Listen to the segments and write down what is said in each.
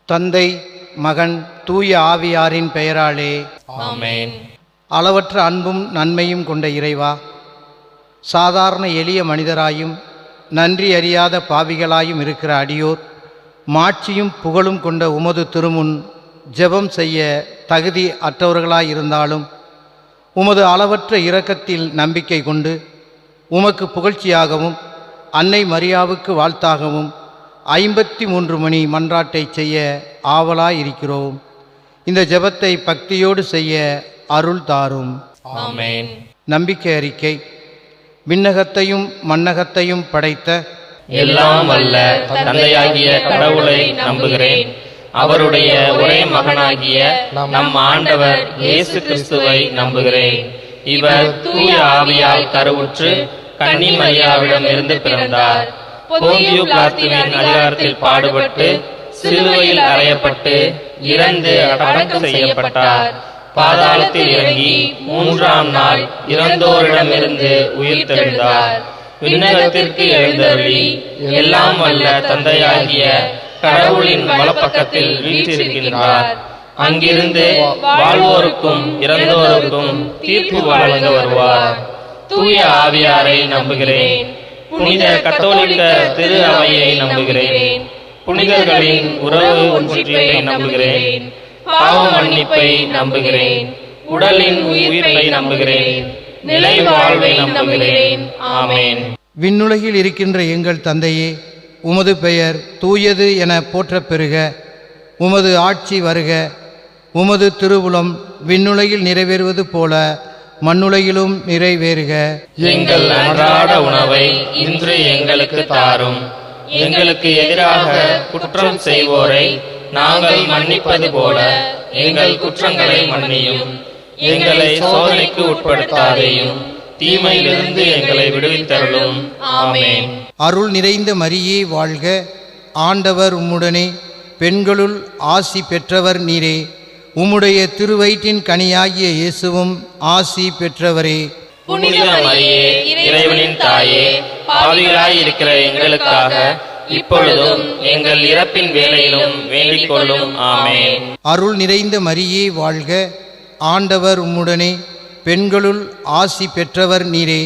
தந்தை, மகன், தூய ஆவியாரின் பெயராலே ஆமென். அளவற்ற அன்பும் நன்மையும் கொண்ட இறைவா, சாதாரண எளிய மனிதராயும் நன்றி அறியாத பாவிகளாயும் இருக்கிற அடியோர் மாட்சியும் புகழும் கொண்ட உமது திருமுன் ஜெபம் செய்ய தகுதி அற்றவர்களாயிருந்தாலும் உமது அளவற்ற இரக்கத்தில் நம்பிக்கை கொண்டு உமக்கு புகழ்ச்சியாகவும் அன்னை மரியாவுக்கு வாழ்த்தாகவும் 53 மணி மன்றாட்டை செய்ய ஆவலாயிருக்கிறோம். இந்த ஜெபத்தை பக்தியோடு செய்ய அருள் தாரும். ஆமென். நம்பிக்கை அறிக்கை. விண்ணகத்தையும் மண்ணகத்தையும் படைத்த எல்லாம் வல்ல தந்தையாகிய கடவுளை நம்புகிறேன். அவருடைய ஒரே மகனாகிய நம் ஆண்டவர் இயேசு கிறிஸ்துவை நம்புகிறேன். இவர் தூய ஆவியால் கருவுற்று கன்னி மரியாவிடம் இருந்து பிறந்தார். போந்தியு பிலாத்துவின் அதிகாரத்தில் பாடுபட்டு சிலுவையில் அறையப்பட்டு இறந்து அடக்கம் செய்யப்பட்டார். பாதாளத்தில் இறங்கி 3ஆம் நாள் இறந்தோரிடமிருந்து உயிர் தெழுந்தார். விண்ணகத்திற்கு எழுந்தருளி எல்லாம் வல்ல தந்தையாகிய கடவுளின் வலப்பக்கத்தில் வீற்றிருக்கின்றார். அங்கிருந்து வாழ்வோருக்கும் இறந்தோருக்கும் தீர்ப்பு வழங்க வருவார். தூய ஆவியாரை நம்புகிறேன். புனித கத்தோலிக்க திரு அவையை நம்புகிறேன். புனிதர்களின் உறவு ஒன்றிப்பை நம்புகிறேன். பாவ மன்னிப்பை நம்புகிறேன். உடலின் உயிர்ப்பை நம்புகிறேன். நிலை வாழ்வை நம்புகிறேன். ஆமென். விண்ணுலகில் இருக்கின்ற எங்கள் தந்தையே, உமது பெயர் தூயது என போற்றப் பெறுக. உமது ஆட்சி வருக. உமது திருவுளம் விண்ணுலகில் நிறைவேறுவது போல மண்ணுலகிலும் நிறைவேறுக. எங்கள் அன்றாட உணவை இன்று எங்களுக்கு தாரும். எங்களுக்கு எதிராக குற்றம் செய்வோரை நாங்கள் மன்னிப்பது போல எங்கள் குற்றங்களை மன்னியும். எங்களை சோதனைக்கு உட்படுத்தாதேயும், தீமையிலிருந்து எங்களை விடுவித்தருளும். ஆமென். அருள் நிறைந்த மரியே வாழ்க. ஆண்டவர் உம்முடனே, பெண்களுள் ஆசி பெற்றவர் நீரே. உம்முடைய திருவயிற்றின் கனியாகிய இயேசுவும் ஆசி பெற்றவரே. புனித மரியே, இறைவனின் தாயே, பாவிகளாய் இருக்கிற எங்களுக்காக இப்பொழுதும் எங்கள் இறப்பின் வேளையிலும் வேண்டிக் கொள்ளும். ஆமென். அருள் நிறைந்த மரியே வாழ்க. ஆண்டவர் உம்முடனே, பெண்களுள் ஆசி பெற்றவர் நீரே.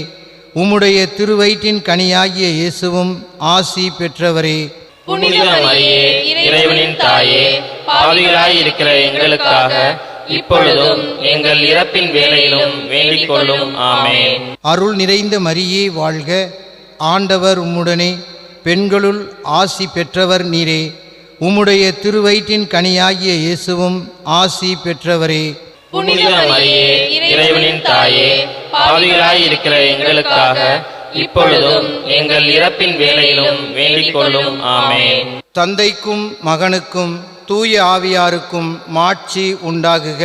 உம்முடைய திருவயிற்றின் கனியாகிய இயேசுவும் ஆசி பெற்றவரே. புனித மரியே, இறைவனின் தாயே, பாவிகளாய் இருக்கிற எங்களுக்காக இப்பொழுதும் எங்கள் இறப்பின் வேளையிலும் வேண்டிக் கொள்ளும். ஆமென். அருள் நிறைந்த மரியே வாழ்க. ஆண்டவர் உம்முடனே, பெண்களுள் ஆசி பெற்றவர் நீரே. உம்முடைய திருவயிற்றின் கனியாகிய இயேசுவும் ஆசி பெற்றவரே. புனித மரியே, இறைவனின் தாயே, பாவிகளாய் இருக்கிற எங்களுக்காக இப்பொழுதும் எங்கள் இறப்பின் வேளையிலும் வேண்டிக் கொள்ளும். ஆமென். தந்தைக்கும் மகனுக்கும் தூய ஆவியாருக்கும் மாட்சி உண்டாகுக.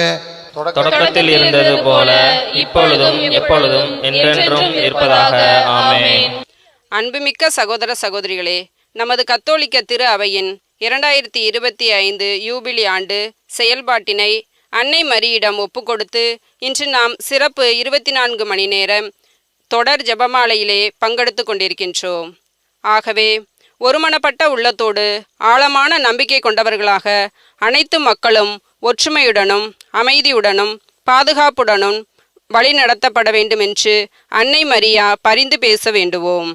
தொடக்கத்தில் இருந்தது போல இப்பொழுதும் எப்பொழுதும் என்றென்றும் இருப்பதாக. ஆமென். அன்புமிக்க சகோதர சகோதரிகளே, நமது கத்தோலிக்க திரு அவையின் 2025 யூபிலி ஆண்டு செயல்பாட்டினை அன்னை மரியிடம் ஒப்புக்கொடுத்து இன்று நாம் சிறப்பு 24 மணி நேரம் தொடர் ஜெபமாலையிலே பங்கெடுத்து கொண்டிருக்கின்றோம். ஆகவே ஒருமனப்பட்ட உள்ளத்தோடு ஆழமான நம்பிக்கை கொண்டவர்களாக அனைத்து மக்களும் ஒற்றுமையுடனும் அமைதியுடனும் பாதுகாப்புடனும் வழிநடத்தப்பட வேண்டும் என்று அன்னை மரியா பரிந்து பேச வேண்டுவோம்.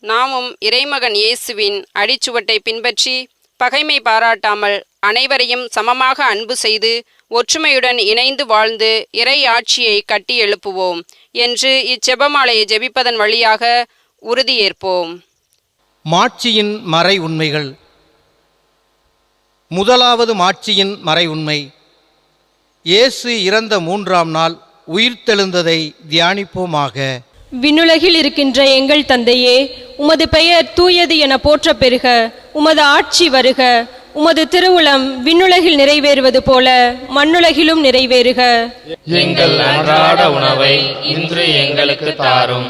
நாமும் இறைமகன் இயேசுவின் அடிச்சுவட்டை பின்பற்றி பகைமை பாராட்டாமல் அனைவரையும் சமமாக அன்பு செய்து ஒற்றுமையுடன் இணைந்து வாழ்ந்து இறை ஆட்சியை கட்டி எழுப்புவோம் என்று இச்செபமாலையை ஜெபிப்பதன் வழியாக உறுதியேற்போம். மாட்சியின் மறை உண்மைகள். முதலாவது மாட்சியின் மறை உண்மை, இயேசு இறந்த 3ஆம் நாள் உயிர்த்தெழுந்ததை தியானிப்போமாக. விண்ணுலகில் இருக்கின்ற எங்கள் தந்தையே, உமது பெயர் தூயது என போற்றப் பெறுக. உமது ஆட்சி வருக. உமது திருவுளம் விண்ணுலகில் நிறைவேறுவது போல மண்ணுலகிலும் நிறைவேறுக. எங்கள் அன்றாட உணவை இன்று எங்களுக்கு தாரும்.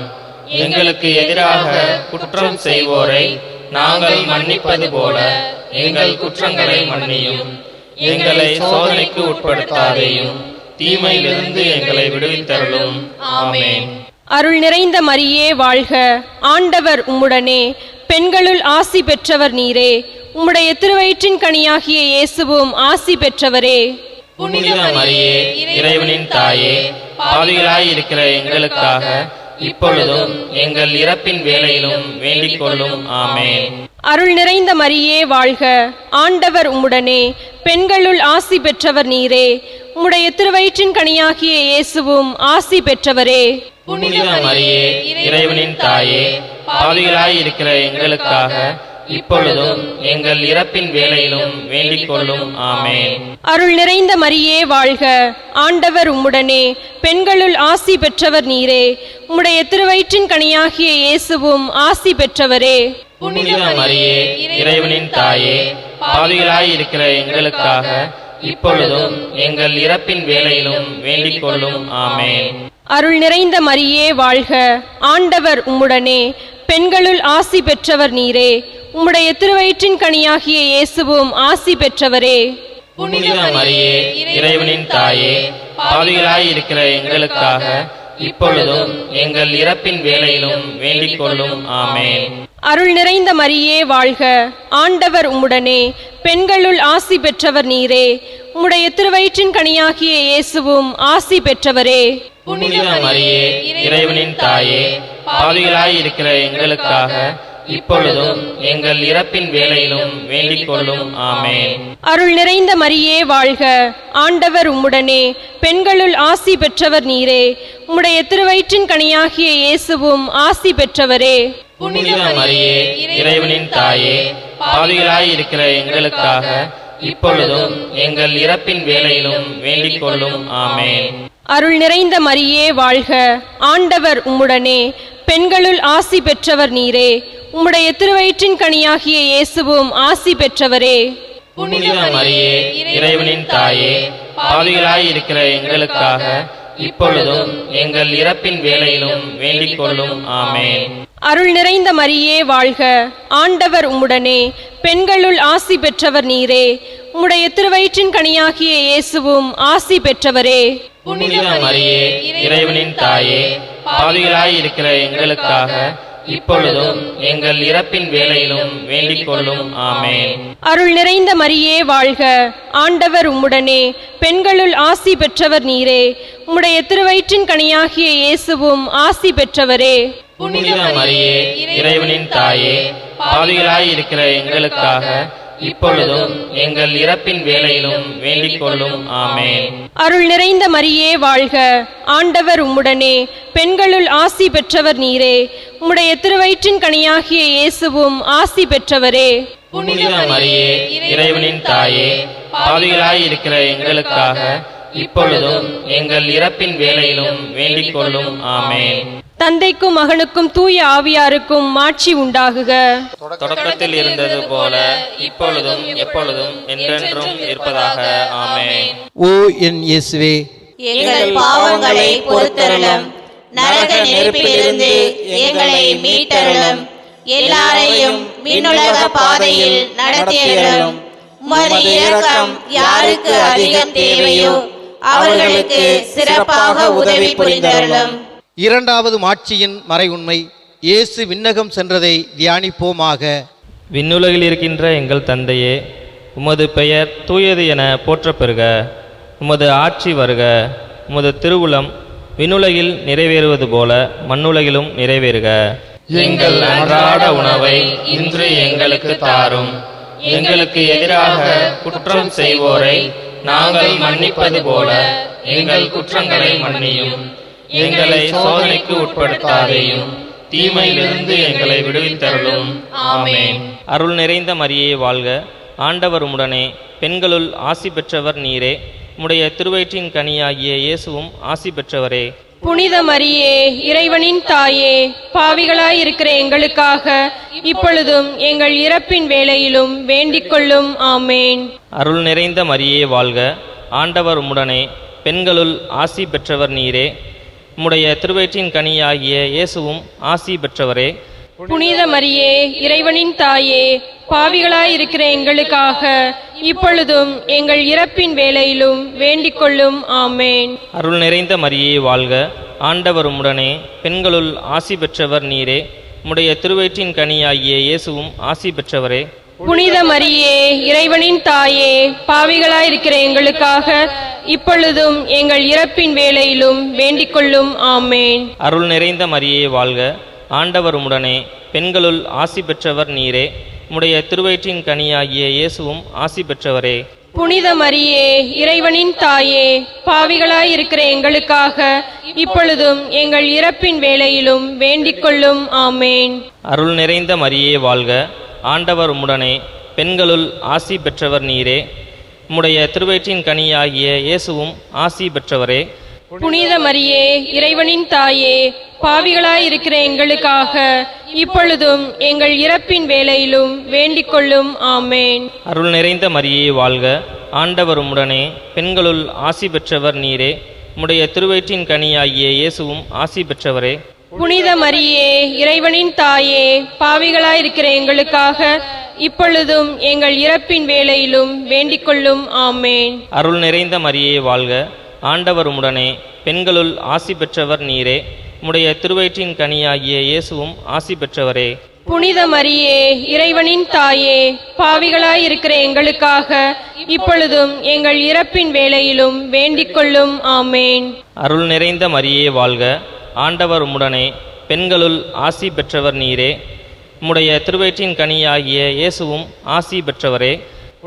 எங்களுக்கு எதிராக குற்றம் செய்வோரை நாங்கள் மன்னிப்பது போல எங்கள் குற்றங்களை மன்னியும். எங்களை சோதனைக்கு உட்படுத்தாதேயும், தீமையிலிருந்து எங்களை விடுவித்தருளும். ஆமென். அருள் நிறைந்த மரியே வாழ்க. ஆண்டவர் உம்முடனே, பெண்களுள் ஆசி பெற்றவர் நீரே. உம்முடைய திருவயிற்றின் கனியாகிய இயேசுவும் ஆசி பெற்றவரே. புனித மரியே, இறைவனின் தாயே, பாவிகளாய் இருக்கிற எங்களுக்காக இப்பொழுதும் எங்கள் இறப்பின் வேளையிலும் வேண்டிக் கொள்ளும். ஆமென். அருள் நிறைந்த மரியே வாழ்க, ஆண்டவர் உம்முடனே, பெண்களுள் ஆசி பெற்றவர் நீரே. உம்முடைய திருவயிற்றின் கனியாகிய இயேசுவும் ஆசி பெற்றவரே. புனித மரியே, இறைவனின் தாயே, பாவிகளாய் இருக்கிற எங்களுக்காக இப்பொழுதும் எங்கள் இறப்பின் வேளையிலும் வேண்டிக் கொள்ளும். ஆமென். அருள் நிறைந்த மரியே வாழ்க, ஆண்டவர் உம்முடனே, பெண்களுள் ஆசி பெற்றவர் நீரே. உம்முடைய திருவயிற்றின் கனியாகிய இயேசுவும் ஆசி பெற்றவரே. புனித மரியே, இறைவனின் தாயே, பாவிகளாய் இருக்கிற எங்களுக்காக இப்பொழுதும் எங்கள் இறப்பின் வேளையிலும் வேண்டிக் கொள்ளும். ஆமென். அருள் நிறைந்த மரியே வாழ்க, ஆண்டவர் உம்முடனே, பெண்களுள் ஆசி பெற்றவர் நீரே. உம்முடைய திருவயிற்றின் கனியாகிய இயேசுவும் ஆசி பெற்றவரே. புனித மரியே, இறைவனின் தாயே, பாவிகளாய் இருக்கிற எங்களுக்காக இப்பொழுதும் எங்கள் இறப்பின் வேளையிலும் வேண்டிக் கொள்ளும். ஆமென். அருள் நிறைந்த மரியே வாழ்க, ஆண்டவர் உம்முடனே, பெண்களுள் ஆசி பெற்றவர் நீரே. உம்முடைய திருவயிற்றின் கனியாகிய இயேசுவும் ஆசி பெற்றவரே. புனித மரியே, இறைவனின் தாயே, பாவிகளாய் இருக்கிற எங்களுக்காக இப்பொழுதும் எங்கள் இறப்பின் வேளையிலும் வேண்டிக் கொள்ளும். ஆமென். அருள் நிறைந்த மரியே வாழ்க, ஆண்டவர் உம்முடனே, பெண்களுள் ஆசி பெற்றவர் நீரே. உம்முடைய திருவயிற்றின் கனியாகிய இயேசுவும் ஆசி பெற்றவரே. புனித மரியே, இறைவனின் தாயே, பாவிகளாய் இருக்கிற எங்களுக்காக இப்பொழுதும் எங்கள் இறப்பின் வேளையிலும் வேண்டிக் கொள்ளும். ஆமென். அருள் நிறைந்த மரியே வாழ்க, ஆண்டவர் உம்முடனே, பெண்களுள் ஆசி பெற்றவர் நீரே. உம்முடைய திருவயிற்றின் கனியாகிய இயேசுவும் ஆசி பெற்றவரே. புனித மரியே, இறைவனின் தாயே, பாவிகளாய் இருக்கிற எங்களுக்காக இப்பொழுதும் எங்கள் இறப்பின் வேளையிலும் வேண்டிக் கொள்ளும். ஆமென். அருள் நிறைந்த மரியே வாழ்க, ஆண்டவர் உம்முடனே, பெண்களுள் ஆசி பெற்றவர் நீரே. உம்முடைய திருவயிற்றின் கனியாகிய இயேசுவும் ஆசி பெற்றவரே. புனித மரியே, இறைவனின் தாயே, பாவிகளாய் இருக்கிற எங்களுக்காக இப்பொழுதும் எங்கள் இறப்பின் வேளையிலும் வேண்டிக் கொள்ளும். ஆமென். அருள் நிறைந்த மரியே வாழ்க, ஆண்டவர் உம்முடனே, பெண்களுள் ஆசி பெற்றவர் நீரே. உம்முடைய திருவயிற்றின் கனியாகிய இயேசுவும் ஆசி பெற்றவரே. புனித மரியே, இறைவனின் தாயே, பாவிகளாய் இருக்கிற எங்களுக்காக இப்பொழுதும் எங்கள் இறப்பின் வேளையிலும் வேண்டிக் கொள்ளும். ஆமென். அருள் நிறைந்த மரியே வாழ்க, ஆண்டவர் உம்முடனே, பெண்களுள் ஆசி பெற்றவர் நீரே. உம்முடைய திருவயிற்றின் கனியாகிய இயேசுவும் ஆசி பெற்றவரே. புனித மரியே, இறைவனின் தாயே, பாவிகளாய் இருக்கிற எங்களுக்காக இப்பொழுதும் எங்கள் இறப்பின் வேளையிலும் வேண்டிக் கொள்ளும். ஆமென். தந்தைக்கும் மகனுக்கும் தூய ஆவியாருக்கும் மாட்சி உண்டாகுக. தொடக்கத்தில் இருந்தது போல இப்பொழுதும் எப்பொழுதும் என்றென்றும் இருப்பதாக. ஆமென். ஓ என் இயேசுவே, எங்கள் பாவங்களை பொறுத்தருளும், நரக நெருப்பிலிருந்து எங்களை மீட்டருளும், எல்லாரையும் விண்ணுலக பாதையில் நடத்தியருளும். உமது இரக்கம் யாருக்கு அதிகம் தேவையோ அவர்களுக்கு சிறப்பாக உதவி புரிந்தருளும். இரண்டாவது மாட்சியின் மறை உண்மை. இயேசு விண்ணகம் சென்றதை தியானிப்போமாக. விண்ணுலகில் இருக்கின்ற எங்கள் தந்தையே, உமது பெயர் தூயது என போற்றப் பெறுக. உமது ஆட்சி வருக. உமது திருவுளம் விண்ணுலகில் நிறைவேறுவது போல மண்ணுலகிலும் நிறைவேறுக. எங்கள் அன்றாட உணவை இன்று எங்களுக்கு தாரும். எங்களுக்கு எதிராக குற்றம் செய்வோரை நாங்கள் மன்னிப்பது போல எங்கள் குற்றங்களை மன்னியும். எங்களை சோதனைக்கு உட்படுத்தாதேயும், தீமையிலிருந்து எங்களை விடுவித்தருளும். ஆமென். அருள் நிறைந்த மரியே வாழ்க, ஆண்டவர் உம்முடனே, பெண்களுள் ஆசி பெற்றவர் நீரே. உம்முடைய திருவயிற்றின் கனியாகிய இயேசுவும் ஆசி பெற்றவரே. புனித மரியே, இறைவனின் தாயே, பாவிகளாய் இருக்கிற எங்களுக்காக இப்பொழுதும் எங்கள் இறப்பின் வேளையிலும் வேண்டிக் கொள்ளும். ஆமேன். அருள் நிறைந்த மரியே வாழ்க, ஆண்டவர் உம்முடனே, பெண்களுள் ஆசி பெற்றவர் நீரே. உம்முடைய திருவயிற்றின் கனியாகிய இயேசுவும் ஆசி பெற்றவரே. புனித மரியே, இறைவனின் தாயே, பாவிகளாய் இருக்கிற எங்களுக்காக இப்பொழுதும் எங்கள் இறப்பின் வேளையிலும் வேண்டிக் கொள்ளும். ஆமேன். அருள் நிறைந்த மரியே வாழ்க, ஆண்டவர் உம்முடனே, பெண்களுள் ஆசி பெற்றவர் நீரே. உம்முடைய திருவயிற்றின் கனியாகிய இயேசுவும் ஆசி பெற்றவரே. புனித மரியே இறைவனின் தாயே, பாவிகளாயிருக்கிற எங்களுக்காக இப்பொழுதும் எங்கள் இறப்பின் வேளையிலும் வேண்டிக் கொள்ளும். ஆமேன். அருள் நிறைந்த மரியே வாழ்க, ஆண்டவர் உம்முடனே, பெண்களுள் ஆசி பெற்றவர் நீரே. உம்முடைய திருவயிற்றின் கனியாகிய இயேசுவும் ஆசி பெற்றவரே. புனித மரியே இறைவனின் தாயே, பாவிகளாயிருக்கிற எங்களுக்காக இப்பொழுதும் எங்கள் இறப்பின் வேளையிலும் வேண்டிக் கொள்ளும். ஆமேன். அருள் நிறைந்த மரியே வாழ்க, ஆண்டவர் உம்முடனே, பெண்களுள் ஆசி பெற்றவர் நீரே. உம்முடைய திருவயிற்றின் கனியாகிய இயேசுவும் ஆசி பெற்றவரே. புனித மரியே இறைவனின் தாயே, பாவிகளாயிருக்கிற எங்களுக்காக இப்பொழுதும் எங்கள் இறப்பின் வேளையிலும் வேண்டிக் கொள்ளும். ஆமேன். அருள் நிறைந்த மரியே வாழ்க, ஆண்டவர் உம்முடனே, பெண்களுள் ஆசி பெற்றவர் நீரே. உம்முடைய திருவயிற்றின் கனியாகிய இயேசுவும் ஆசி பெற்றவரே. புனித மரியே இறைவனின் தாயே, பாவிகளாயிருக்கிற எங்களுக்காக இப்பொழுதும் எங்கள் இறப்பின் வேளையிலும் வேண்டிக் கொள்ளும். ஆமேன். அருள் நிறைந்த மரியே வாழ்க, ஆண்டவர் உம்முடனே, பெண்களுள் ஆசி பெற்றவர் நீரே. உம்முடைய திருவயிற்றின் கனியாகிய இயேசுவும் ஆசி பெற்றவரே. புனித மரியே இறைவனின் தாயே, பாவிகளாயிருக்கிற எங்களுக்காக இப்பொழுதும் எங்கள் இறப்பின் வேளையிலும் வேண்டிக் கொள்ளும். ஆமேன். அருள் நிறைந்த மரியே வாழ்க, ஆண்டவர் உம்முடனே, பெண்களுள் ஆசி பெற்றவர் நீரே. உம்முடைய திருவயிற்றின் கனியாகிய இயேசுவும் ஆசி பெற்றவரே.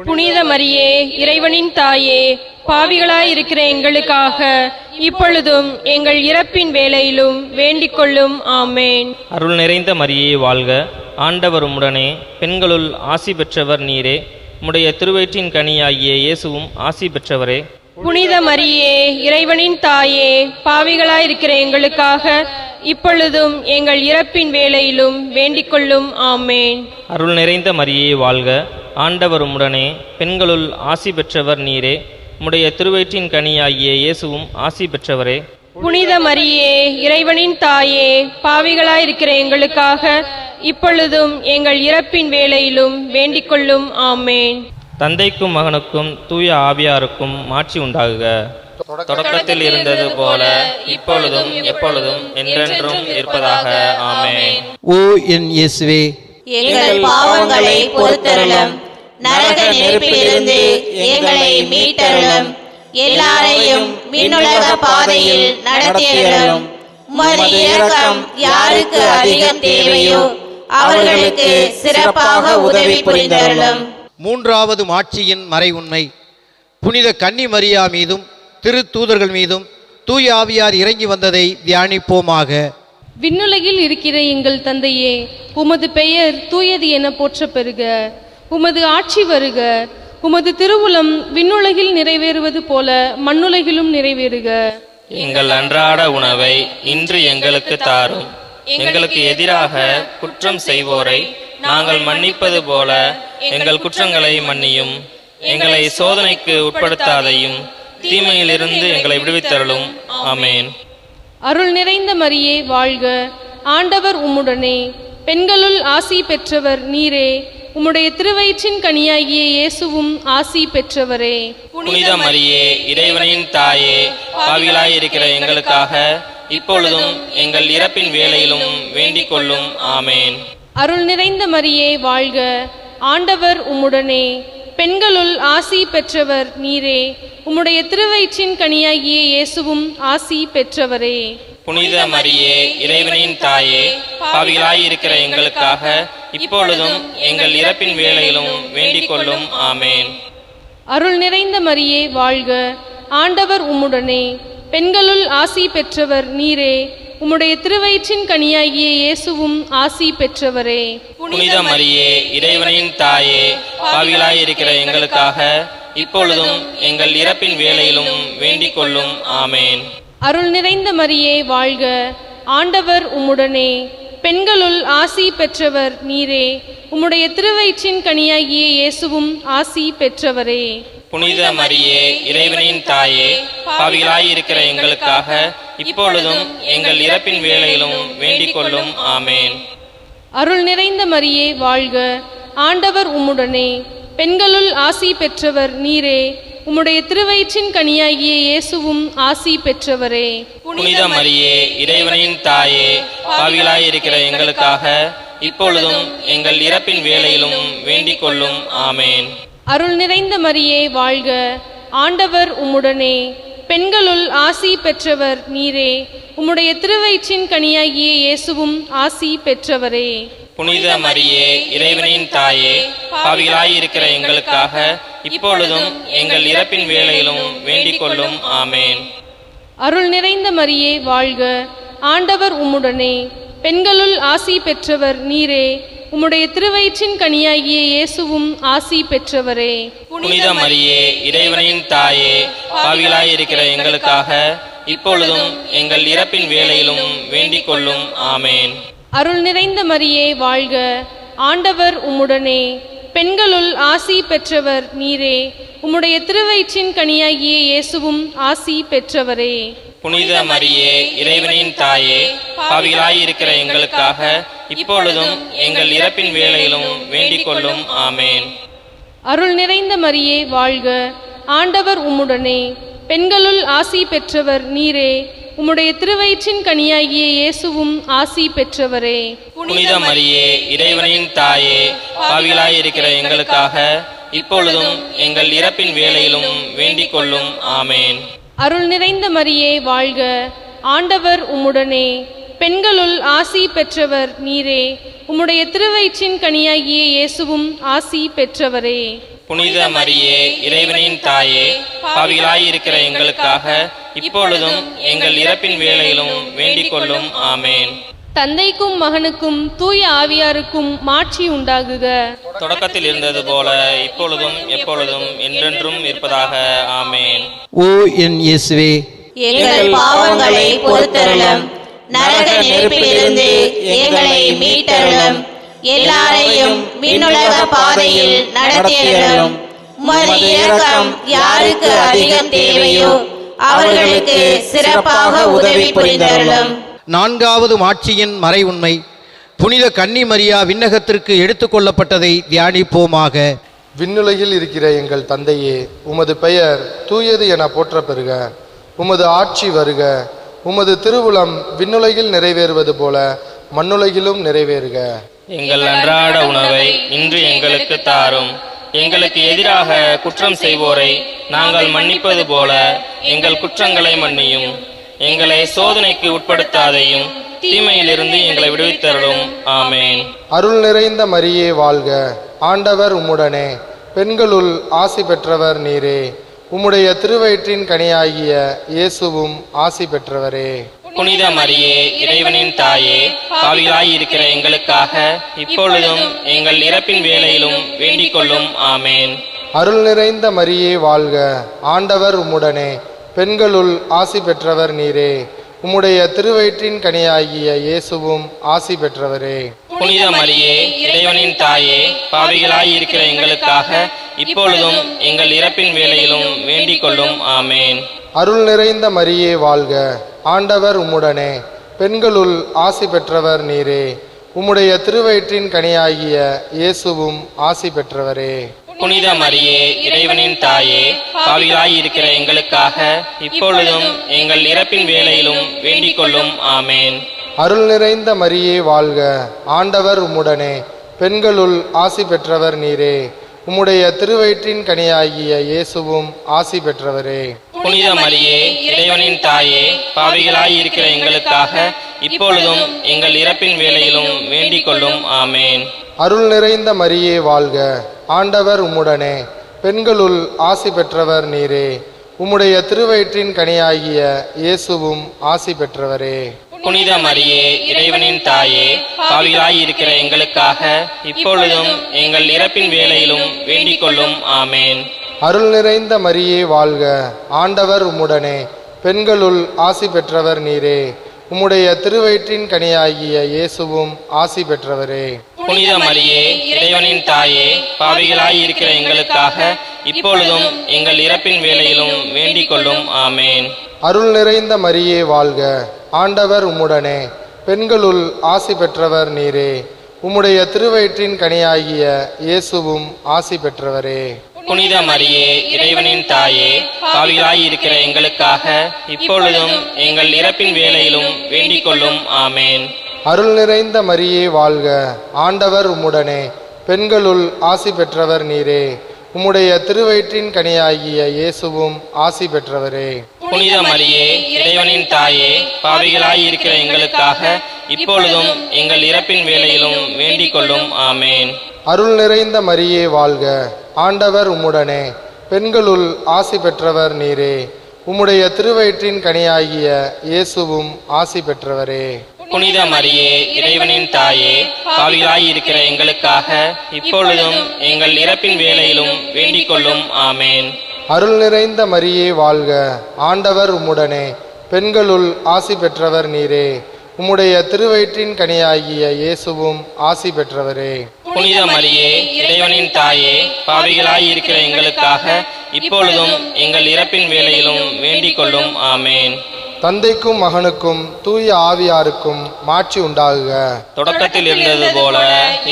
புனித மரியே இறைவனின் தாயே, பாவிகளாயிருக்கிற எங்களுக்காக இப்பொழுதும் எங்கள் இறப்பின் வேளையிலும் வேண்டிக் கொள்ளும். ஆமேன். அருள் நிறைந்த மரியே வாழ்க, ஆண்டவர் உம்முடனே, பெண்களுள் ஆசி பெற்றவர் நீரே. உம்முடைய திருவயிற்றின் கனியாகிய இயேசுவும் ஆசி பெற்றவரே. புனித மரியே இறைவனின் தாயே, பாவிகளாயிருக்கிற எங்களுக்காக இப்பொழுதும் எங்கள் இறப்பின் வேளையிலும் வேண்டிக் கொள்ளும். ஆமேன். அருள் நிறைந்த மரியே வாழ்க, ஆண்டவர் உம்முடனே, பெண்களுள் ஆசி பெற்றவர் நீரே. உம்முடைய திருவயிற்றின் கனியாகிய இயேசுவும் ஆசி பெற்றவரே. புனித மரியே இறைவனின் தாயே, பாவிகளாயிருக்கிற எங்களுக்காக இப்பொழுதும் எங்கள் இறப்பின் வேளையிலும் வேண்டிக் கொள்ளும். ஆமேன். தந்தைக்கும் மகனுக்கும் தூய ஆவியாருக்கும் மாட்சி உண்டாகுக. தொடக்கத்தில் இருந்தது போல இப்பொழுதும் எப்பொழுதும் என்றென்றும் இருப்பதாக. ஆமென். ஓ என் இயேசுவே, எங்கள் பாவங்களை பொறுத்தருளும். நரக நெருப்பிலிருந்து எங்களை மீட்டருளும். எல்லாரையும் விண்ணுலக பாதையில் நடத்தியருளும். உமது இரக்கம் யாருக்கு அதிகம் தேவையோ அவர்களுக்கு சிறப்பாக உதவி புரிந்தருளும். மூன்றாவது மாட்சியின் மறை உண்மை. புனித கன்னி மரியா மீதும் திருத்தூதர்கள் மீதும் தூய ஆவியார் இறங்கி வந்ததை தியானிப்போமாக. விண்ணுலகில் இருக்கிற எங்கள் தந்தையே, உமது பெயர் தூயது என போற்றப் பெறுக. உமது ஆட்சி வருக. உமது திருவுளம் விண்ணுலகில் நிறைவேறுவது போல மண்ணுலகிலும் நிறைவேறுக. எங்கள் அன்றாட உணவை இன்று எங்களுக்கு தாரும். எங்களுக்கு எதிராக குற்றம் செய்வோரை நாங்கள் மன்னிப்பது போல எங்கள் குற்றங்களை மன்னியும். எங்களை சோதனைக்கு உட்படுத்தாதையும் தீமையிலிருந்து எங்களை விடுவித்தருளும். ஆமேன். அருள் நிறைந்த மரியே வாழ்க, ஆண்டவர் உம்முடனே, பெண்களுள் ஆசி பெற்றவர் நீரே. உம்முடைய திருவயிற்றின் கனியாகிய இயேசுவும் ஆசி பெற்றவரே. புனித மரியே இறைவனின் தாயே, பாவிகளாயிருக்கிற எங்களுக்காக இப்பொழுதும் எங்கள் இறப்பின் வேளையிலும் வேண்டிக் கொள்ளும். ஆமேன். அருள் நிறைந்த மரியே வாழ்க, ஆண்டவர் உம்முடனே, பெண்களுள் ஆசி பெற்றவர் நீரே. உம்முடைய திருவயிற்றின் கனியாகிய இயேசுவும் ஆசி பெற்றவரே. புனித மரியே இறைவனின் தாயே, பாவிகளாயிருக்கிற எங்களுக்காக இப்பொழுதும் எங்கள் இறப்பின் வேளையிலும் வேண்டிக் கொள்ளும். ஆமேன். அருள் நிறைந்த மரியே வாழ்க, ஆண்டவர் உம்முடனே, பெண்களுள் ஆசி பெற்றவர் நீரே. உம்முடைய திருவயிற்றின் கனியாகிய இயேசுவும் ஆசி பெற்றவரே. புனித மரியே இறைவனின் தாயே, பாவிகளாயிருக்கிற எங்களுக்காக இப்பொழுதும் எங்கள் இறப்பின் வேளையிலும் வேண்டிக் கொள்ளும். ஆமேன். அருள் நிறைந்த மரியே வாழ்க, ஆண்டவர் உம்முடனே, பெண்களுள் ஆசி பெற்றவர் நீரே. உம்முடைய திருவயிற்றின் கனியாகிய இயேசுவும் ஆசி பெற்றவரே. புனித மரியே இறைவனின் தாயே, பாவிகளாயிருக்கிற எங்களுக்காக இப்பொழுதும் எங்கள் இறப்பின் வேளையிலும் வேண்டிக் கொள்ளும். ஆமேன். அருள் நிறைந்த மரியே வாழ்க, ஆண்டவர் உம்முடனே, பெண்களுள் ஆசி பெற்றவர் நீரே. உம்முடைய திருவயிற்றின் கனியாகிய இயேசுவும் ஆசி பெற்றவரே. புனித மரியே இறைவனின் தாயே, பாவிகளாயிருக்கிற எங்களுக்காக இப்பொழுதும் எங்கள் இறப்பின் வேளையிலும் வேண்டிக் கொள்ளும். ஆமேன். அருள் நிறைந்த மரியே வாழ்க, ஆண்டவர் உம்முடனே, பெண்களுள் ஆசி பெற்றவர் நீரே, உம்முடைய திருவயிற்றின் கனியாகிய இயேசுவும் ஆசி பெற்றவரே. புனித மரியே, இறைவனின் தாயே, பாவிகளாயிருக்கிற எங்களுக்காக இப்பொழுதும் எங்கள் இறப்பின் வேளையிலும் வேண்டிக் கொள்ளும். ஆமேன். அருள் நிறைந்த மரியே வாழ்க, ஆண்டவர் உம்முடனே, பெண்களுள் ஆசி பெற்றவர் நீரே, உம்முடைய திருவயிற்றின் கனியாகிய இயேசுவும் ஆசி பெற்றவரே. புனித மரியே, இறைவனின் தாயே, பாவிகளாயிருக்கிற எங்களுக்காக இப்பொழுதும் எங்கள் இறப்பின் வேளையிலும் வேண்டிக் கொள்ளும். ஆமேன். அருள் நிறைந்த மரியே வாழ்க, ஆண்டவர் உம்முடனே, பெண்களுள் ஆசி பெற்றவர் நீரே, உம்முடைய திருவயிற்றின் கனியாகிய இயேசுவும் ஆசி பெற்றவரே. புனித மரியே, இறைவனின் தாயே, பாவிகளாயிருக்கிற எங்களுக்காக இப்பொழுதும் எங்கள் இறப்பின் வேளையிலும் வேண்டிக் கொள்ளும். ஆமேன். அருள் நிறைந்த மரியே வாழ்க, ஆண்டவர் உம்முடனே, பெண்களுள் ஆசி பெற்றவர் நீரே, உம்முடைய திருவயிற்றின் கனியாகிய இயேசுவும் ஆசி பெற்றவரே. புனித மரியே, இறைவனின் தாயே, பாவிகளாயிருக்கிற எங்களுக்காக இப்பொழுதும் எங்கள் இறப்பின் வேளையிலும் வேண்டிக் கொள்ளும். ஆமேன். அருள் நிறைந்த மரியே வாழ்க, ஆண்டவர் உம்முடனே, பெண்களுள் ஆசி பெற்றவர் நீரே, உம்முடைய திருவயிற்றின் கனியாகிய இயேசுவும் ஆசி பெற்றவரே. புனித மரியே, இறைவனின் தாயே, பாவிகளாயிருக்கிற எங்களுக்காக இப்பொழுதும் எங்கள் இறப்பின் வேளையிலும் வேண்டிக் கொள்ளும். ஆமேன். தந்தைக்கும் மகனுக்கும் தூய ஆவியாருக்கும் மாட்சி உண்டாகுக. தொடக்கத்தில் இருந்தது போல இப்பொழுதும் எப்பொழுதும் என்றென்றும் இருப்பதாக. ஆமேன். ஓ என் இயேசுவே, எங்கள் பாவங்களை பொறுத்தருளும், நரக நெருப்பிலிருந்து எங்களை மீட்டருளும், எல்லாரையும் விண்ணுலக பாதையில் நடத்தியருளும். உமது இரக்கம் யாருக்கு அதிகம் தேவையோ அவர்களுக்கு சிறப்பாக உதவி புரிந்தருளும். நான்காவது மாட்சியின் மறை உண்மை. புனித கன்னி மரியா விண்ணகத்திற்கு எடுத்துக்கொள்ளப்பட்டதை தியானிப்போமாக. விண்ணுலகில் இருக்கிற எங்கள் தந்தையே, உமது பெயர் தூயது என போற்ற பெறுக. உமது ஆட்சி வருக. உமது திருவுளம் விண்ணுலகில் நிறைவேறுவது போல மண்ணுலகிலும் நிறைவேறுக. எங்கள் அன்றாட உணவை இன்று எங்களுக்கு தாரும். எங்களுக்கு எதிராக குற்றம் செய்வோரை நாங்கள் மன்னிப்பது போல எங்கள் குற்றங்களை மன்னியும். எங்களை சோதனைக்கு உட்படுத்தாதையும், தீமையிலிருந்து எங்களை விடுவித்தருளும். ஆமேன். அருள் நிறைந்த மரியே வாழ்க, ஆண்டவர் உம்முடனே, பெண்களுள் ஆசி பெற்றவர் நீரே, உம்முடைய திருவயிற்றின் கனியாகிய இயேசுவும் ஆசி பெற்றவரே. புனித மரியே, இறைவனின் தாயே, பாவிகளாயிருக்கிற எங்களுக்காக இப்பொழுதும் எங்கள் இறப்பின் வேளையிலும் வேண்டிக் கொள்ளும். ஆமேன். அருள் நிறைந்த மரியே வாழ்க, ஆண்டவர் உம்முடனே, பெண்களுள் ஆசி பெற்றவர் நீரே, உம்முடைய திருவயிற்றின் கனியாகிய இயேசுவும் ஆசி பெற்றவரே. புனித மரியே, இறைவனின் தாயே, பாவிகளாயிருக்கிற எங்களுக்காக இப்பொழுதும் எங்கள் இறப்பின் வேளையிலும் வேண்டிக் கொள்ளும். ஆமேன். அருள் நிறைந்த மரியே வாழ்க, ஆண்டவர் உம்முடனே, பெண்களுள் ஆசி பெற்றவர் நீரே, உம்முடைய திருவயிற்றின் கனியாகிய இயேசுவும் ஆசி பெற்றவரே. புனித மரியே, இறைவனின் தாயே, பாவிகளாயிருக்கிற எங்களுக்காக இப்பொழுதும் எங்கள் இறப்பின் வேளையிலும் வேண்டிக் கொள்ளும். ஆமேன். அருள் நிறைந்த மரியே வாழ்க, ஆண்டவர் உம்முடனே, பெண்களுள் ஆசி பெற்றவர் நீரே, உம்முடைய திருவயிற்றின் கனியாகிய இயேசுவும் ஆசி பெற்றவரே. புனித மரியே, இறைவனின் தாயே, பாவிகளாயிருக்கிற எங்களுக்காக இப்பொழுதும் எங்கள் இறப்பின் வேளையிலும் வேண்டிக் கொள்ளும். ஆமேன். அருள் நிறைந்த மரியே வாழ்க, ஆண்டவர் உம்முடனே, பெண்களுள் ஆசி பெற்றவர் நீரே, உம்முடைய திருவயிற்றின் கனியாகிய இயேசுவும் ஆசி பெற்றவரே. புனித மரியே, இறைவனின் தாயே, பாவிகளாயிருக்கிற எங்களுக்காக இப்பொழுதும் எங்கள் இறப்பின் வேளையிலும் வேண்டிக் கொள்ளும். ஆமேன். அருள் நிறைந்த மரியே வாழ்க, ஆண்டவர் உம்முடனே, பெண்களுள் ஆசி பெற்றவர் நீரே, உம்முடைய திருவயிற்றின் கனியாகிய இயேசுவும் ஆசி பெற்றவரே. புனித மரியே, இறைவனின் தாயே, பாவிகளாயிருக்கிற எங்களுக்காக இப்பொழுதும் எங்கள் இறப்பின் வேளையிலும் வேண்டிக் கொள்ளும். ஆமேன். அருள் நிறைந்த மரியே வாழ்க, ஆண்டவர் உம்முடனே, பெண்களுள் ஆசி பெற்றவர் நீரே, உம்முடைய திருவயிற்றின் கனியாகிய இயேசுவும் ஆசி பெற்றவரே. புனித மரியே, இறைவனின் தாயே, பாவிகளாயிருக்கிற எங்களுக்காக இப்பொழுதும் எங்கள் இறப்பின் வேளையிலும் வேண்டிக் கொள்ளும். ஆமேன். அருள் நிறைந்த மரியே வாழ்க, ஆண்டவர் உம்முடனே, பெண்களுள் ஆசி பெற்றவர் நீரே. உம்முடைய திருவயிற்றின் கனியாகிய இயேசுவும் ஆசி பெற்றவரே. புனித மரியே, இறைவனின் தாயே, பாவிகளாய் இருக்கிற எங்களுக்காக இப்பொழுதும் எங்கள் இறப்பின் வேளையிலும் வேண்டிக் கொள்ளும். ஆமேன். அருள் நிறைந்த மரியே வாழ்க, ஆண்டவர் உம்முடனே, பெண்களுள் ஆசி பெற்றவர் நீரே. உம்முடைய திருவயிற்றின் கனியாகிய இயேசுவும் ஆசி பெற்றவரே. புனித மரியே, இறைவனின் தாயே, பாவிகளாய் இருக்கிற எங்களுக்காக இப்பொழுதும் எங்கள் இறப்பின் வேளையிலும் வேண்டிக் கொள்ளும். ஆமேன். அருள் நிறைந்த மரியே வாழ்க, ஆண்டவர் உம்முடனே, பெண்களுள் ஆசி பெற்றவர் நீரே. உம்முடைய திருவயிற்றின் கனியாகிய இயேசுவும் ஆசி பெற்றவரே. புனித மரியே, இறைவனின் தாயே, பாவிகளாய் இருக்கிற எங்களுக்காக இப்பொழுதும் எங்கள் இறப்பின் வேளையிலும் வேண்டிக் கொள்ளும். ஆமேன். தந்தைக்கும் மகனுக்கும் தூய ஆவியாருக்கும் மாட்சி உண்டாகுக. தொடக்கத்தில் இருந்தது போல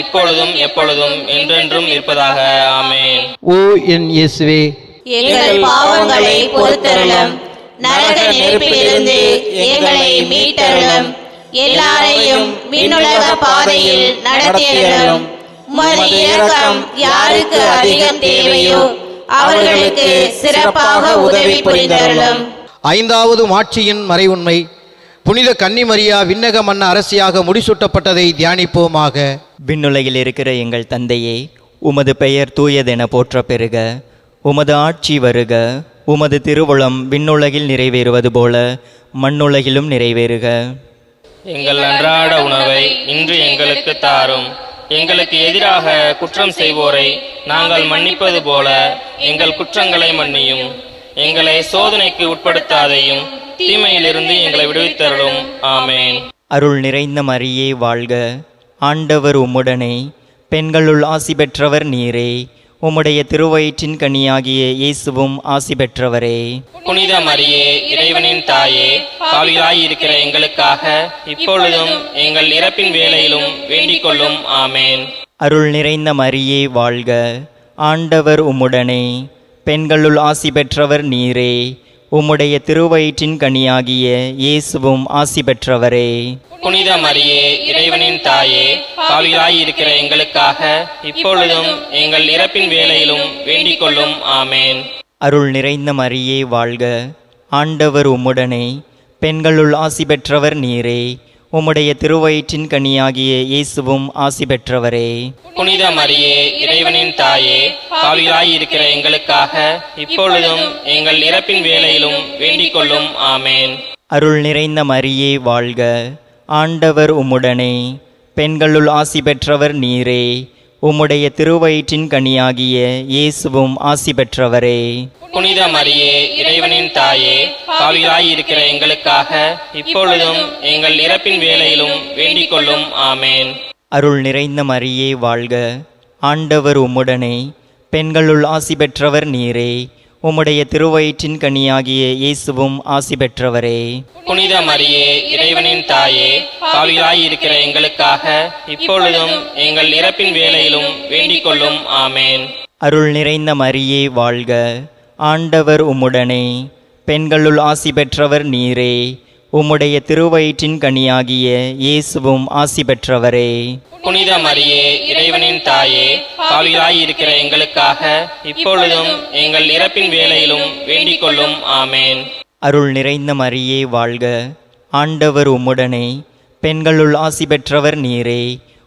இப்பொழுதும் எப்பொழுதும் என்றென்றும் இருப்பதாக. ஆமேன். ஓ என் இயேசுவே, எங்கள் பாவங்களை பொறுத்தருளும், நரக நெருப்பிலிருந்து எங்களை மீட்டருளும், எல்லாரையும் விண்ணுலக பாதையில் நடத்தியருளும். உமது இரக்கம் யாருக்கு அதிகம் தேவையோ அவர்களுக்கு சிறப்பாக உதவி புரிந்தருளும். ஐந்தாவது மாட்சியின் மறைவுண்மை. புனித கன்னிமரியா விண்ணக மன்ன அரசியாக முடிசூட்டப்பட்டதை தியானிப்போமாக. விண்ணுலகில் இருக்கிற எங்கள் தந்தையே, உமது பெயர் தூயதென போற்ற பெறுக. உமது ஆட்சி வருக. உமது திருவுளம் விண்ணுலகில் நிறைவேறுவது போல மண்ணுலகிலும் நிறைவேறுக. எங்கள் அன்றாட உணவை இன்று எங்களுக்கு தாரும். எங்களுக்கு எதிராக குற்றம் செய்வோரை நாங்கள் மன்னிப்பது போல எங்கள் குற்றங்களை மன்னியும். எங்களை சோதனைக்கு உட்படுத்தாதையும், தீமையிலிருந்து எங்களை விடுவித்தருளும். ஆமேன். அருள் நிறைந்த மரியே வாழ்க, ஆண்டவர் உம்முடனே, பெண்களுள் ஆசி பெற்றவர் நீரே. உம்முடைய திருவயிற்றின் கனியாகிய இயேசுவும் ஆசி பெற்றவரே. புனித மரியே, இறைவனின் தாயே, பாவிகளாய் இருக்கிற எங்களுக்காக இப்பொழுதும் எங்கள் இறப்பின் வேளையிலும் வேண்டிக் கொள்ளும். ஆமேன். அருள் நிறைந்த மரியே வாழ்க, ஆண்டவர் உம்முடனே, பெண்களுள் ஆசி பெற்றவர் நீரே. உம்முடைய திருவயிற்றின் கனியாகிய இயேசுவும் ஆசி பெற்றவரே. புனித மரியே, இறைவனின் தாயே, பாவிகளாய் இருக்கிற எங்களுக்காக இப்பொழுதும் எங்கள் இறப்பின் வேளையிலும் வேண்டிக் கொள்ளும். ஆமேன். அருள் நிறைந்த மரியே வாழ்க, ஆண்டவர் உம்முடனே, பெண்களுள் ஆசி பெற்றவர் நீரே. உம்முடைய திருவயிற்றின் கனியாகிய இயேசுவும் ஆசி பெற்றவரே. புனித மரியே, இறைவனின் தாயே, பாவிகளாய் இருக்கிற எங்களுக்காக இப்பொழுதும் எங்கள் இறப்பின் வேளையிலும் வேண்டிக் கொள்ளும். ஆமேன். அருள் நிறைந்த மரியே வாழ்க, ஆண்டவர் உம்முடனே, பெண்களுள் ஆசி பெற்றவர் நீரே. உம்முடைய திருவயிற்றின் கனியாகிய இயேசுவும் ஆசி பெற்றவரே. புனித மரியே, இறைவனின் தாயே, பாவிகளாய் இருக்கிற எங்களுக்காக இப்பொழுதும் எங்கள் இறப்பின் வேளையிலும் வேண்டிக் கொள்ளும். ஆமேன். அருள் நிறைந்த மரியே வாழ்க, ஆண்டவர் உம்முடனே, பெண்களுள் ஆசி பெற்றவர் நீரே. உம்முடைய திருவயிற்றின் கனியாகிய இயேசுவும் ஆசி பெற்றவரே. புனித மரியே, இறைவனின் தாயே, பாவிகளாய் இருக்கிற எங்களுக்காக இப்பொழுதும் எங்கள் இறப்பின் வேளையிலும் வேண்டிக் கொள்ளும். ஆமேன். அருள் நிறைந்த மரியே வாழ்க, ஆண்டவர் உம்முடனே, பெண்களுள் ஆசி பெற்றவர் நீரே. உம்முடைய திருவயிற்றின் கனியாகிய இயேசுவும் ஆசி பெற்றவரே. புனித மரியே, இறைவனின் தாயே, பாவிகளாய் இருக்கிற எங்களுக்காக இப்பொழுதும் எங்கள் இறப்பின் வேளையிலும் வேண்டிக் கொள்ளும். ஆமேன். அருள் நிறைந்த மரியே வாழ்க, ஆண்டவர் உம்முடனே, பெண்களுள் ஆசி பெற்றவர் நீரே.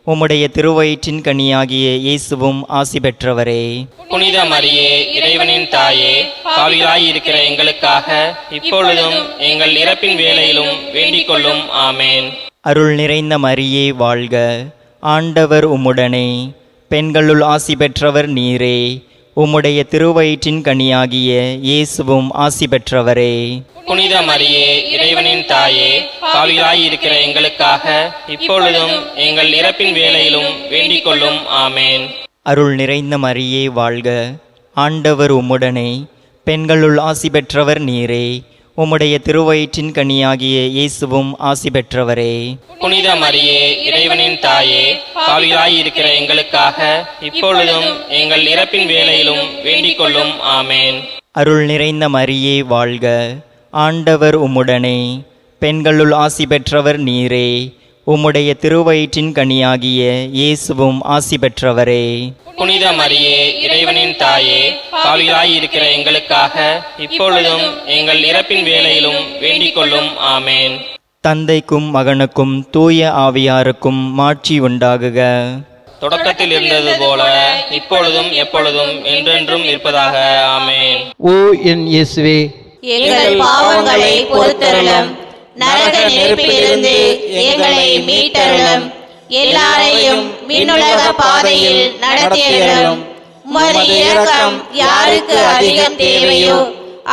உம்முடைய திருவயிற்றின் கனியாகிய இயேசுவும் ஆசி பெற்றவரே. புனித மரியே, இறைவனின் தாயே, பாவிகளாய் இருக்கிற எங்களுக்காக இப்பொழுதும் எங்கள் இறப்பின் வேளையிலும் வேண்டிக் கொள்ளும். ஆமேன். அருள் நிறைந்த மரியே வாழ்க, ஆண்டவர் உம்முடனே, பெண்களுள் ஆசி பெற்றவர் நீரே. உம்முடைய திருவயிற்றின் கனியாகிய இயேசுவும் ஆசி பெற்றவரே. புனித மரியே, இறைவனின் தாயே, பாவிகளாய் இருக்கிற எங்களுக்காக இப்பொழுதும் எங்கள் இறப்பின் வேளையிலும் வேண்டிக் கொள்ளும். ஆமேன். அருள் நிறைந்த மரியே வாழ்க, ஆண்டவர் உம்முடனே, பெண்களுள் ஆசி பெற்றவர் நீரே. உம்முடைய திருவயிற்றின் கனியாகிய இயேசுவும் ஆசி பெற்றவரே. புனித மரியே, இறைவனின் தாயே, பாவிகளாய் இருக்கிற எங்களுக்காக இப்பொழுதும் எங்கள் இறப்பின் வேளையிலும் வேண்டிக் கொள்ளும். ஆமேன். அருள் நிறைந்த மரியே வாழ்க, ஆண்டவர் உம்முடனே, பெண்களுள் ஆசி பெற்றவர் நீரே. உம்முடைய திருவயிற்றின் கனியாகிய இயேசுவும் ஆசி பெற்றவரே. புனித மரியே, இறைவனின் தாயே, பாவிகளாய் இருக்கிற எங்களுக்காக இப்பொழுதும் எங்கள் இறப்பின் வேளையிலும் வேண்டிக் கொள்ளும். ஆமேன். தந்தைக்கும் மகனுக்கும் தூய ஆவியாருக்கும் மாட்சி உண்டாகுக. தொடக்கத்தில் இருந்தது போல இப்பொழுதும் எப்பொழுதும் என்றென்றும் இருப்பதாக. ஆமேன். ஓ என் இயேசுவே, எங்கள் பாவங்களை பொறுத்தருளும். நரக நெருப்பிலிருந்து எங்களை மீட்டருளும். எல்லாரையும் விண்ணுலக பாதையில் நடத்தியருளும். உமது இரக்கம் யாருக்கு அதிகம் தேவையோ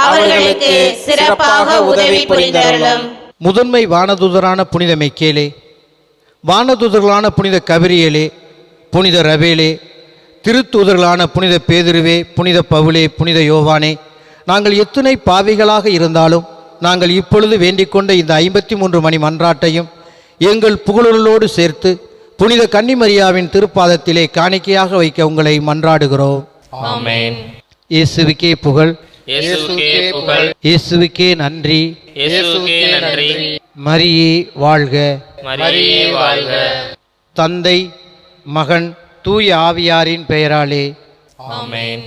அவர்களுக்கு சிறப்பாக உதவி புரிந்தருளும். முதன்மை வானதூதரான புனித மைக்கேலே, வானதூதர்களான புனித கபிரியேலே, புனித ரவேலே, திருத்தூதர்களான புனித பேதுருவே, புனித பவுலே, புனித யோவானே, நாங்கள் எத்துணை பாவிகளாக இருந்தாலும் நாங்கள் இப்பொழுது வேண்டிக்கொண்ட இந்த 53 மணி மன்றாட்டையும் எங்கள் புகழுள்ளோடு சேர்த்து புனித கன்னிமரியாவின் திருப்பாதத்திலே காணிக்கையாக வைக்க உங்களை மன்றாடுகிறோம். ஆமென். இயேசுவுக்கே புகழ், இயேசுவுக்கே புகழ், இயேசுவுக்கே நன்றி, இயேசுவுக்கே நன்றி. மரியே வாழ்க. மரியே வாழ்க. தந்தை, மகன், தூய ஆவியாரின் பெயராலே ஆமென்.